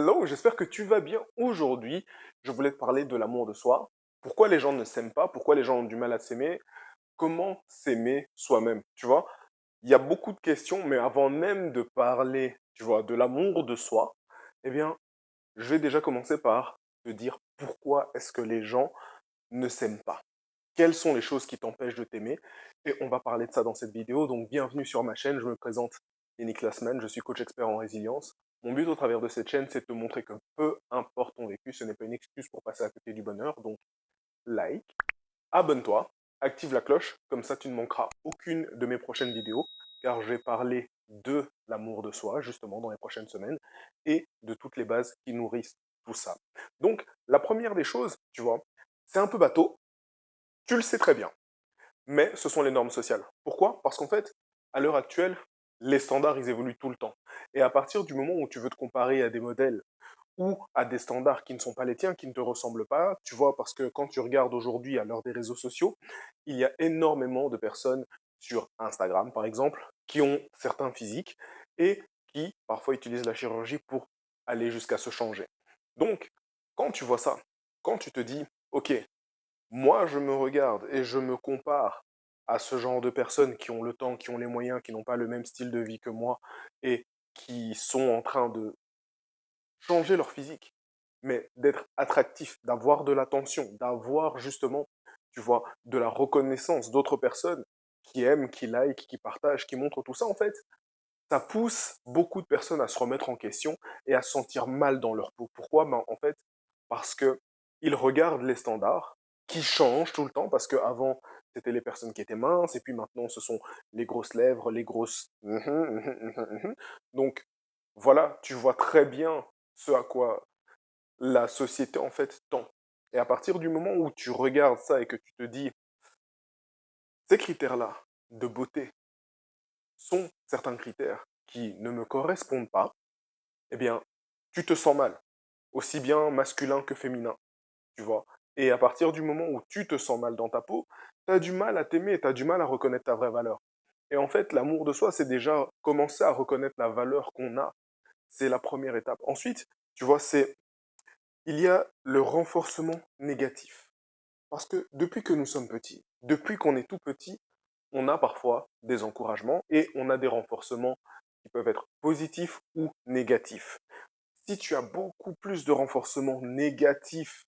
Hello, j'espère que tu vas bien. Aujourd'hui, je voulais te parler de l'amour de soi. Pourquoi les gens ne s'aiment pas? Pourquoi les gens ont du mal à s'aimer? Comment s'aimer soi-même? Tu vois, il y a beaucoup de questions, mais avant même de parler, tu vois, de l'amour de soi, eh bien, je vais déjà commencer par te dire pourquoi est-ce que les gens ne s'aiment pas. Quelles sont les choses qui t'empêchent de t'aimer? Et on va parler de ça dans cette vidéo. Donc, bienvenue sur ma chaîne. Je me présente, Yannick Lassman. Je suis coach expert en résilience. Mon but au travers de cette chaîne, c'est de te montrer que peu importe ton vécu, ce n'est pas une excuse pour passer à côté du bonheur. Donc, like, abonne-toi, active la cloche. Comme ça, tu ne manqueras aucune de mes prochaines vidéos. Car je vais parler de l'amour de soi, justement, dans les prochaines semaines. Et de toutes les bases qui nourrissent tout ça. Donc, la première des choses, tu vois, c'est un peu bateau. Tu le sais très bien. Mais ce sont les normes sociales. Pourquoi? Parce qu'en fait, à l'heure actuelle, les standards, ils évoluent tout le temps. Et à partir du moment où tu veux te comparer à des modèles ou à des standards qui ne sont pas les tiens, qui ne te ressemblent pas, tu vois, parce que quand tu regardes aujourd'hui à l'heure des réseaux sociaux, il y a énormément de personnes sur Instagram, par exemple, qui ont certains physiques et qui parfois utilisent la chirurgie pour aller jusqu'à se changer. Donc, quand tu vois ça, quand tu te dis, OK, moi, je me regarde et je me compare à ce genre de personnes qui ont le temps, qui ont les moyens, qui n'ont pas le même style de vie que moi et qui sont en train de changer leur physique, mais d'être attractif, d'avoir de l'attention, d'avoir justement, tu vois, de la reconnaissance d'autres personnes qui aiment, qui like, qui partagent, qui montrent tout ça, en fait, ça pousse beaucoup de personnes à se remettre en question et à se sentir mal dans leur peau. Pourquoi? Ben, en fait, parce que ils regardent les standards qui changent tout le temps, parce qu'avant, c'était les personnes qui étaient minces, et puis maintenant, ce sont les grosses lèvres, les grosses... Donc, voilà, tu vois très bien ce à quoi la société, en fait, tend. Et à partir du moment où tu regardes ça et que tu te dis, ces critères-là de beauté sont certains critères qui ne me correspondent pas, eh bien, tu te sens mal, aussi bien masculin que féminin, tu vois. Et à partir du moment où tu te sens mal dans ta peau, tu as du mal à t'aimer, tu as du mal à reconnaître ta vraie valeur. Et en fait, l'amour de soi, c'est déjà commencer à reconnaître la valeur qu'on a. C'est la première étape. Ensuite, tu vois, il y a le renforcement négatif. Parce que depuis que nous sommes petits, depuis qu'on est tout petit, on a parfois des encouragements et on a des renforcements qui peuvent être positifs ou négatifs. Si tu as beaucoup plus de renforcements négatifs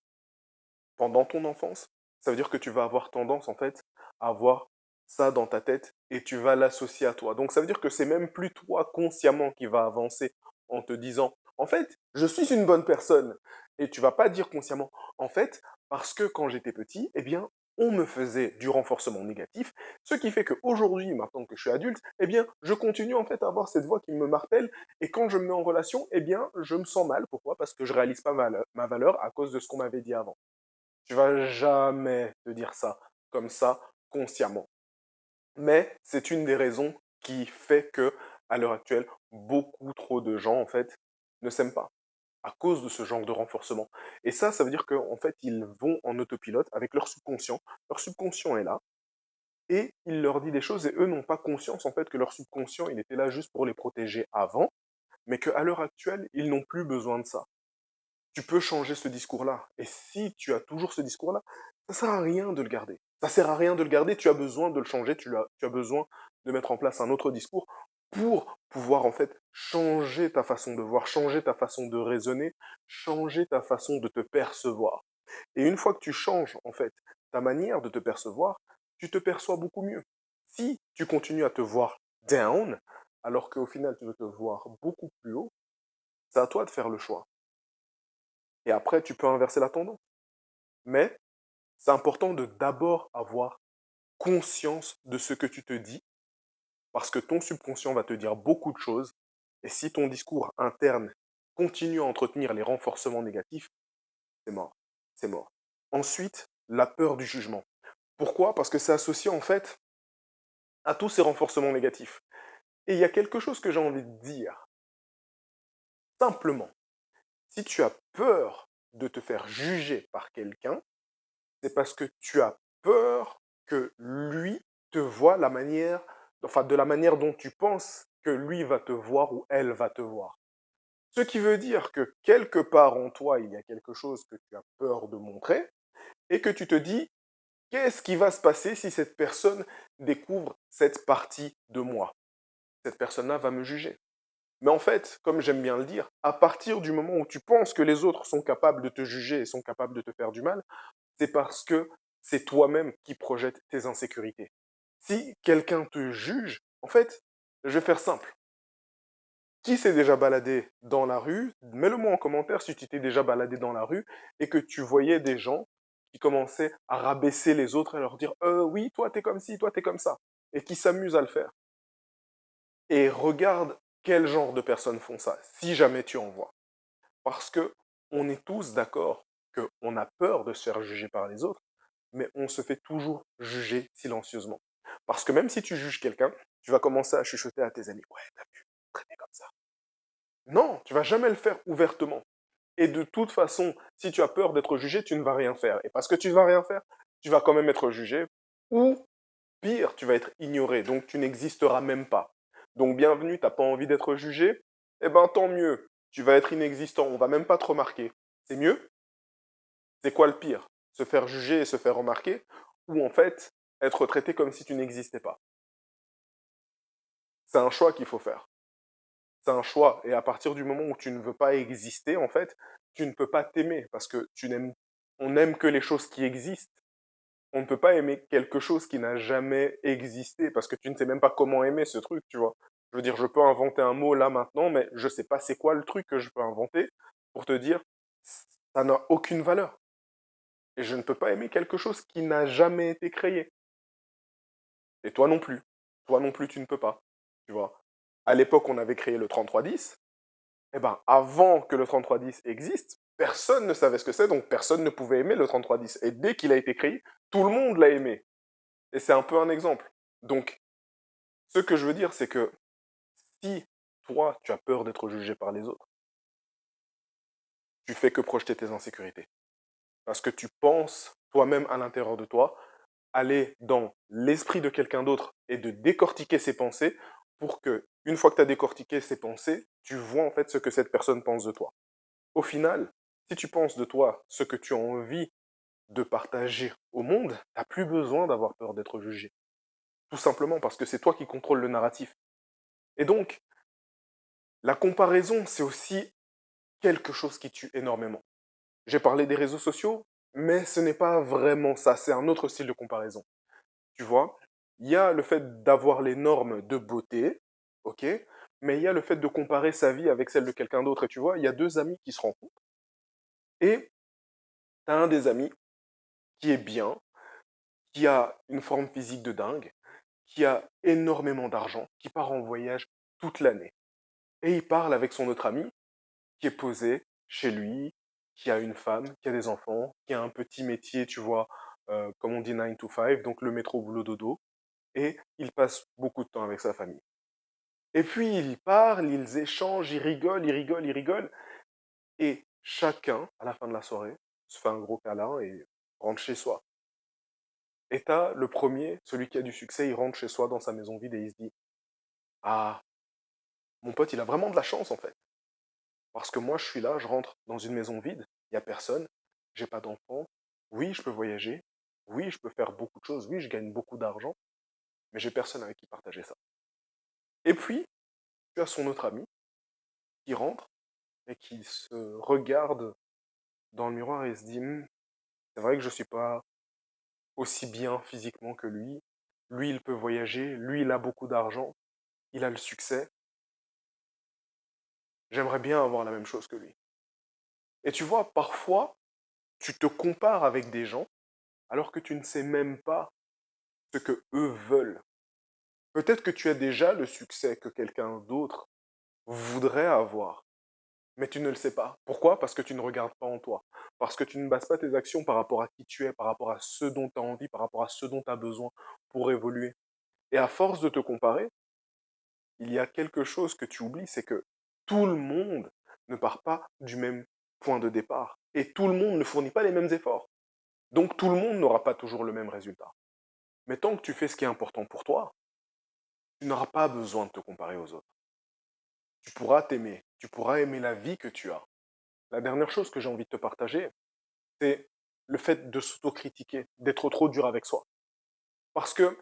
pendant ton enfance, ça veut dire que tu vas avoir tendance en fait à avoir ça dans ta tête et tu vas l'associer à toi. Donc ça veut dire que c'est même plus toi consciemment qui va avancer en te disant en fait, je suis une bonne personne et tu vas pas dire consciemment en fait parce que quand j'étais petit, eh bien on me faisait du renforcement négatif, ce qui fait qu'aujourd'hui, maintenant que je suis adulte, eh bien, je continue en fait à avoir cette voix qui me martèle, et quand je me mets en relation, eh bien, je me sens mal. Pourquoi? Parce que je réalise pas ma valeur à cause de ce qu'on m'avait dit avant. Tu vas jamais te dire ça comme ça consciemment. Mais c'est une des raisons qui fait que, à l'heure actuelle, beaucoup trop de gens, en fait, ne s'aiment pas à cause de ce genre de renforcement. Et ça veut dire qu'en fait, ils vont en autopilote avec leur subconscient. Leur subconscient est là et il leur dit des choses et eux n'ont pas conscience, en fait, que leur subconscient, il était là juste pour les protéger avant, mais qu'à l'heure actuelle, ils n'ont plus besoin de ça. Tu peux changer ce discours-là. Et si tu as toujours ce discours-là, ça sert à rien de le garder. Ça sert à rien de le garder, tu as besoin de le changer, tu as besoin de mettre en place un autre discours pour pouvoir en fait changer ta façon de voir, changer ta façon de raisonner, changer ta façon de te percevoir. Et une fois que tu changes en fait ta manière de te percevoir, tu te perçois beaucoup mieux. Si tu continues à te voir down, alors qu'au final tu veux te voir beaucoup plus haut, c'est à toi de faire le choix. Et après, tu peux inverser la tendance. Mais c'est important de d'abord avoir conscience de ce que tu te dis, parce que ton subconscient va te dire beaucoup de choses. Et si ton discours interne continue à entretenir les renforcements négatifs, c'est mort. C'est mort. Ensuite, la peur du jugement. Pourquoi? Parce que c'est associé en fait à tous ces renforcements négatifs. Et il y a quelque chose que j'ai envie de dire. Simplement, si tu as peur de te faire juger par quelqu'un, c'est parce que tu as peur que lui te voie la manière, enfin de la manière dont tu penses que lui va te voir ou elle va te voir. Ce qui veut dire que quelque part en toi, il y a quelque chose que tu as peur de montrer et que tu te dis, qu'est-ce qui va se passer si cette personne découvre cette partie de moi? Cette personne-là va me juger. Mais en fait, comme j'aime bien le dire, à partir du moment où tu penses que les autres sont capables de te juger et sont capables de te faire du mal, c'est parce que c'est toi-même qui projettes tes insécurités. Si quelqu'un te juge, en fait, je vais faire simple. Qui s'est déjà baladé dans la rue? Mets-le-moi en commentaire si tu t'es déjà baladé dans la rue et que tu voyais des gens qui commençaient à rabaisser les autres et leur dire oui, toi t'es comme ci, toi t'es comme ça, et qui s'amusent à le faire. Et regarde quel genre de personnes font ça, si jamais tu en vois. Parce que on est tous d'accord qu'on a peur de se faire juger par les autres, mais on se fait toujours juger silencieusement. Parce que même si tu juges quelqu'un, tu vas commencer à chuchoter à tes amis, ouais, t'as vu, traiter comme ça. Non, tu vas jamais le faire ouvertement. Et de toute façon, si tu as peur d'être jugé, tu ne vas rien faire. Et parce que tu ne vas rien faire, tu vas quand même être jugé. Ou pire, tu vas être ignoré. Donc tu n'existeras même pas. Donc bienvenue, tu n'as pas envie d'être jugé. Eh ben tant mieux. Tu vas être inexistant. On va même pas te remarquer. C'est mieux? C'est quoi le pire? Se faire juger et se faire remarquer? Ou en fait, être traité comme si tu n'existais pas? C'est un choix qu'il faut faire. C'est un choix. Et à partir du moment où tu ne veux pas exister, en fait, tu ne peux pas t'aimer parce que on n'aime que les choses qui existent. On ne peut pas aimer quelque chose qui n'a jamais existé parce que tu ne sais même pas comment aimer ce truc, tu vois. Je veux dire, je peux inventer un mot là maintenant, mais je sais pas c'est quoi le truc que je peux inventer pour te dire, ça n'a aucune valeur. Et je ne peux pas aimer quelque chose qui n'a jamais été créé. Et toi non plus. Toi non plus, tu ne peux pas. Tu vois. À l'époque, on avait créé le 3310. Eh ben, avant que le 3310 existe, personne ne savait ce que c'est, donc personne ne pouvait aimer le 3310. Et dès qu'il a été créé, tout le monde l'a aimé. Et c'est un peu un exemple. Donc, ce que je veux dire, c'est que si toi, tu as peur d'être jugé par les autres, tu fais que projeter tes insécurités. Parce que tu penses toi-même à l'intérieur de toi, aller dans l'esprit de quelqu'un d'autre et de décortiquer ses pensées pour que, une fois que tu as décortiqué ses pensées, tu vois en fait ce que cette personne pense de toi. Au final, si tu penses de toi ce que tu as envie de partager au monde, tu n'as plus besoin d'avoir peur d'être jugé. Tout simplement parce que c'est toi qui contrôles le narratif. Et donc, la comparaison, c'est aussi quelque chose qui tue énormément. J'ai parlé des réseaux sociaux, mais ce n'est pas vraiment ça, c'est un autre style de comparaison. Tu vois, il y a le fait d'avoir les normes de beauté, ok, mais il y a le fait de comparer sa vie avec celle de quelqu'un d'autre. Et tu vois, il y a deux amis qui se rencontrent, et tu as un des amis qui est bien, qui a une forme physique de dingue, qui a énormément d'argent, qui part en voyage toute l'année. Et il parle avec son autre ami, qui est posé chez lui, qui a une femme, qui a des enfants, qui a un petit métier, tu vois, comme on dit 9 to 5, donc le métro boulot dodo, et il passe beaucoup de temps avec sa famille. Et puis ils parlent, ils échangent, ils rigolent, ils rigolent, ils rigolent, et chacun, à la fin de la soirée, se fait un gros câlin et rentre chez soi. Et t'as le premier, celui qui a du succès, il rentre chez soi dans sa maison vide et il se dit, ah, mon pote, il a vraiment de la chance en fait. Parce que moi, je suis là, je rentre dans une maison vide, il n'y a personne, j'ai pas d'enfant, oui, je peux voyager, oui, je peux faire beaucoup de choses, oui, je gagne beaucoup d'argent, mais j'ai personne avec qui partager ça. Et puis, tu as son autre ami qui rentre et qui se regarde dans le miroir et se dit, c'est vrai que je suis pas aussi bien physiquement que lui, lui, il peut voyager, lui, il a beaucoup d'argent, il a le succès, j'aimerais bien avoir la même chose que lui. Et tu vois, parfois, tu te compares avec des gens alors que tu ne sais même pas ce que eux veulent. Peut-être que tu as déjà le succès que quelqu'un d'autre voudrait avoir, mais tu ne le sais pas. Pourquoi? Parce que tu ne regardes pas en toi. Parce que tu ne bases pas tes actions par rapport à qui tu es, par rapport à ce dont tu as envie, par rapport à ce dont tu as besoin pour évoluer. Et à force de te comparer, il y a quelque chose que tu oublies, c'est que tout le monde ne part pas du même point de départ. Et tout le monde ne fournit pas les mêmes efforts. Donc tout le monde n'aura pas toujours le même résultat. Mais tant que tu fais ce qui est important pour toi, tu n'auras pas besoin de te comparer aux autres. Tu pourras t'aimer, tu pourras aimer la vie que tu as. La dernière chose que j'ai envie de te partager, c'est le fait de s'autocritiquer, d'être trop dur avec soi. Parce que,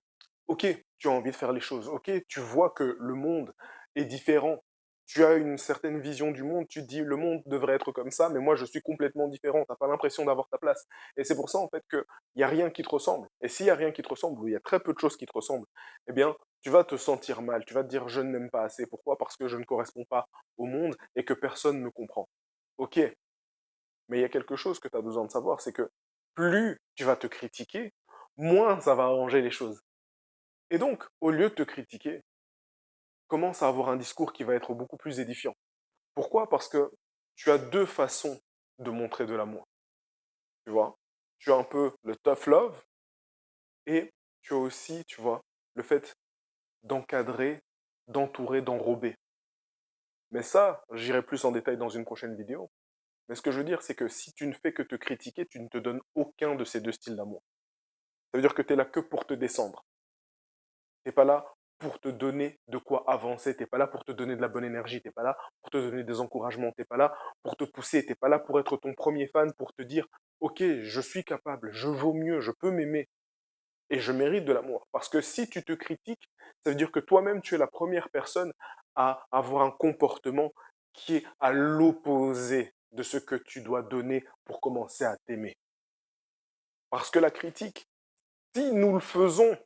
ok, tu as envie de faire les choses, ok, tu vois que le monde est différent, tu as une certaine vision du monde, tu te dis le monde devrait être comme ça, mais moi je suis complètement différent, tu n'as pas l'impression d'avoir ta place. Et c'est pour ça en fait qu'il n'y a rien qui te ressemble. Et s'il n'y a rien qui te ressemble, ou il y a très peu de choses qui te ressemblent, eh bien, tu vas te sentir mal, tu vas te dire je ne m'aime pas assez. Pourquoi? Parce que je ne corresponds pas au monde et que personne ne me comprend. Ok, mais il y a quelque chose que tu as besoin de savoir, c'est que plus tu vas te critiquer, moins ça va arranger les choses. Et donc, au lieu de te critiquer, commence à avoir un discours qui va être beaucoup plus édifiant. Pourquoi? Parce que tu as deux façons de montrer de l'amour. Tu vois? Tu as un peu le tough love et tu as aussi, tu vois, le fait d'encadrer, d'entourer, d'enrober. Mais ça, j'irai plus en détail dans une prochaine vidéo. Mais ce que je veux dire, c'est que si tu ne fais que te critiquer, tu ne te donnes aucun de ces deux styles d'amour. Ça veut dire que tu es là que pour te descendre. T'es pas là pour te donner de quoi avancer, t'es pas là pour te donner de la bonne énergie, t'es pas là pour te donner des encouragements, t'es pas là pour te pousser, t'es pas là pour être ton premier fan, pour te dire ok, je suis capable, je vaux mieux, je peux m'aimer et je mérite de l'amour. Parce que si tu te critiques, ça veut dire que toi-même tu es la première personne à avoir un comportement qui est à l'opposé de ce que tu dois donner pour commencer à t'aimer. Parce que la critique, si nous le faisons,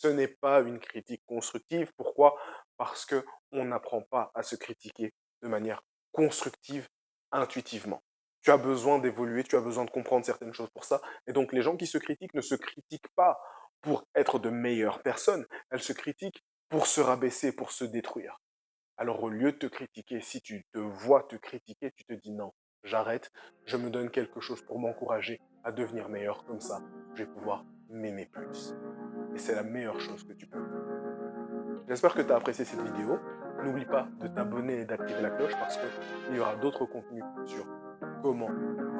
ce n'est pas une critique constructive. Pourquoi? Parce qu'on n'apprend pas à se critiquer de manière constructive, intuitivement. Tu as besoin d'évoluer, tu as besoin de comprendre certaines choses pour ça. Et donc, les gens qui se critiquent ne se critiquent pas pour être de meilleures personnes. Elles se critiquent pour se rabaisser, pour se détruire. Alors, au lieu de te critiquer, si tu te vois te critiquer, tu te dis non, j'arrête, je me donne quelque chose pour m'encourager à devenir meilleur. Comme ça, je vais pouvoir m'aimer plus. Et c'est la meilleure chose que tu peux faire. J'espère que tu as apprécié cette vidéo. N'oublie pas de t'abonner et d'activer la cloche parce qu'il y aura d'autres contenus sur comment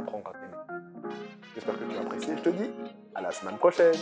apprendre à t'aimer. J'espère que tu as apprécié. Je te dis à la semaine prochaine.